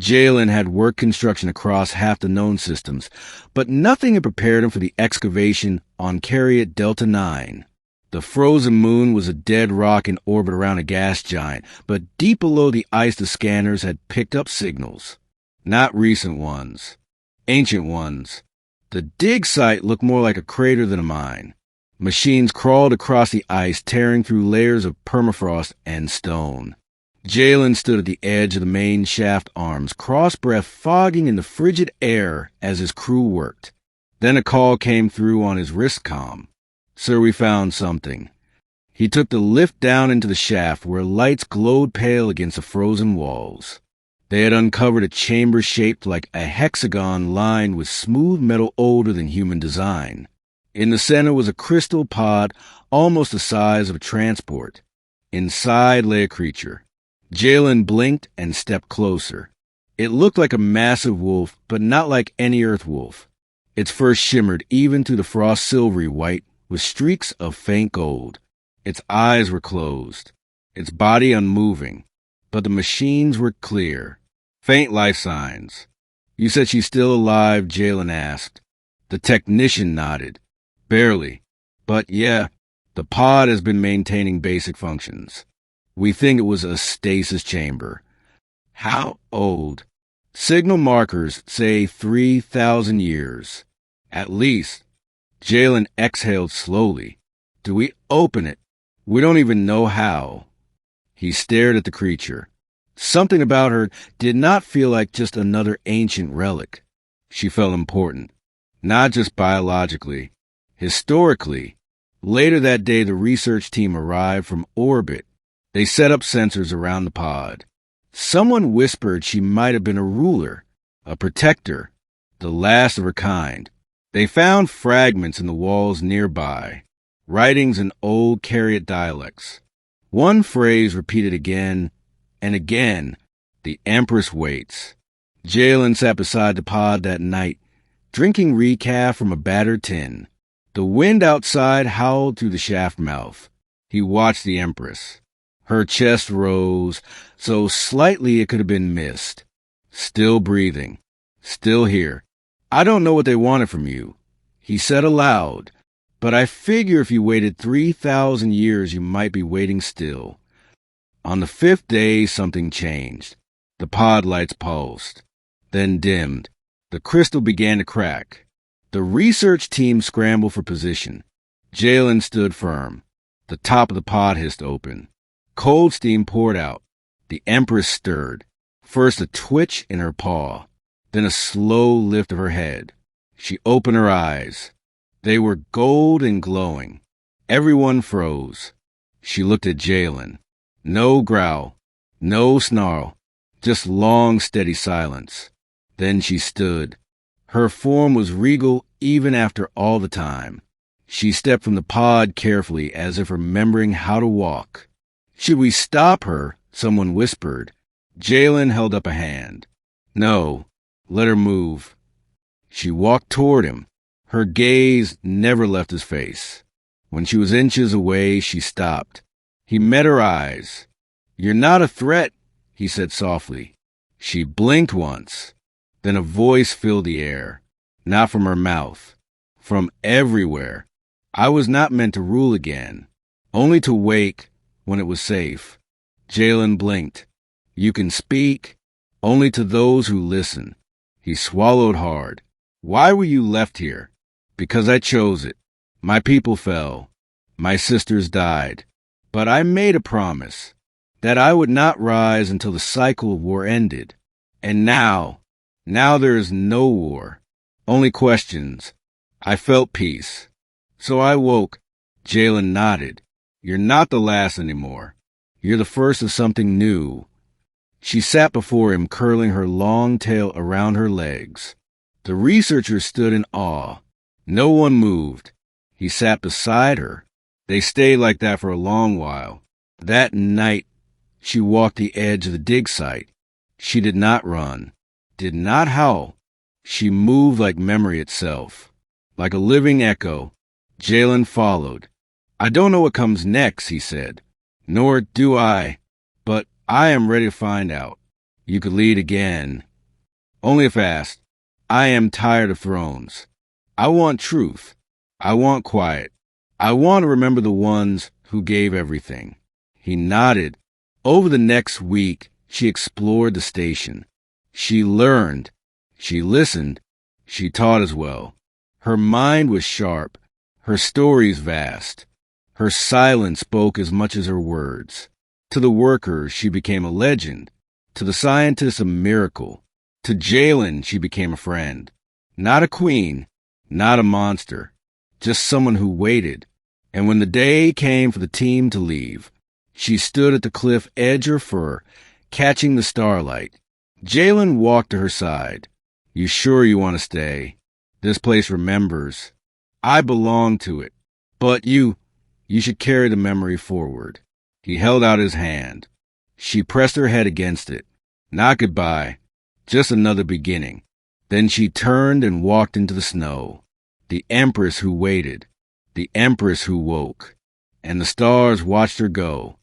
Jalen had worked construction across half the known systems, but nothing had prepared him for the excavation on Carriot Delta 9. The frozen moon was a dead rock in orbit around a gas giant, but deep below the ice the scanners had picked up signals. Not recent ones. Ancient ones. The dig site looked more like a crater than a mine. Machines crawled across the ice, tearing through layers of permafrost and stone. Jalen stood at the edge of the main shaft arms, cross-breath fogging in the frigid air as his crew worked. Then a call came through on his wrist comm. "Sir, we found something." He took the lift down into the shaft where lights glowed pale against the frozen walls. They had uncovered a chamber shaped like a hexagon lined with smooth metal older than human design. In the center was a crystal pod almost the size of a transport. Inside lay a creature. Jalen blinked and stepped closer. It looked like a massive wolf, but not like any earth wolf. Its fur shimmered even through the frost silvery white with streaks of faint gold. Its eyes were closed, its body unmoving, but the machines were clear. Faint life signs. "You said she's still alive?" Jalen asked. The technician nodded. "Barely. But yeah, the pod has been maintaining basic functions. We think it was a stasis chamber." "How old?" "Signal markers say 3,000 years. At least." Jalen exhaled slowly. "Do we open it? We don't even know how." He stared at the creature. Something about her did not feel like just another ancient relic. She felt important. Not just biologically. Historically. Later that day, the research team arrived from orbit. They set up sensors around the pod. Someone whispered she might have been a ruler, a protector, the last of her kind. They found fragments in the walls nearby, writings in old Carriot dialects. One phrase repeated again and again, "The Empress waits." Jalen sat beside the pod that night, drinking recaf from a battered tin. The wind outside howled through the shaft mouth. He watched the Empress. Her chest rose, so slightly it could have been missed. Still breathing. Still here. "I don't know what they wanted from you," he said aloud, "but I figure if you waited 3,000 years, you might be waiting still." On the 5th day, something changed. The pod lights pulsed, then dimmed. The crystal began to crack. The research team scrambled for position. Jalen stood firm. The top of the pod hissed open. Cold steam poured out. The Empress stirred. First a twitch in her paw, then a slow lift of her head. She opened her eyes. They were gold and glowing. Everyone froze. She looked at Jalen. No growl, no snarl, just long, steady silence. Then she stood. Her form was regal even after all the time. She stepped from the pod carefully as if remembering how to walk. "Should we stop her?" someone whispered. Jalen held up a hand. "No, let her move." She walked toward him. Her gaze never left his face. When she was inches away, she stopped. He met her eyes. "You're not a threat," he said softly. She blinked once. Then a voice filled the air. Not from her mouth. From everywhere. "I was not meant to rule again. Only to wake when it was safe." Jalen blinked. "You can speak only to those who listen." He swallowed hard. "Why were you left here?" "Because I chose it. My people fell. My sisters died. But I made a promise that I would not rise until the cycle of war ended. And now there is no war. Only questions. I felt peace. So I woke." Jalen nodded. "You're not the last anymore. You're the first of something new." She sat before him, curling her long tail around her legs. The researchers stood in awe. No one moved. He sat beside her. They stayed like that for a long while. That night, she walked the edge of the dig site. She did not run, did not howl. She moved like memory itself, like a living echo. Jalen followed. "I don't know what comes next," he said. "Nor do I, but I am ready to find out." "You could lead again," Only if asked. I am tired of thrones. I want truth. I want quiet. I want to remember the ones who gave everything. He nodded. Over the next week, she explored the station. She learned. She listened. She taught as well. Her mind was sharp. Her stories vast. Her silence spoke as much as her words. To the workers, she became a legend. To the scientists, a miracle. To Jalen, she became a friend. Not a queen, not a monster, just someone who waited. And when the day came for the team to leave, she stood at the cliff edge or fur, catching the starlight. Jalen walked to her side. You sure you want to stay? This place remembers. I belong to it. But you should carry the memory forward. He held out his hand. She pressed her head against it. Not goodbye, just another beginning. Then she turned and walked into the snow. The Empress who waited. The Empress who woke. And the stars watched her go.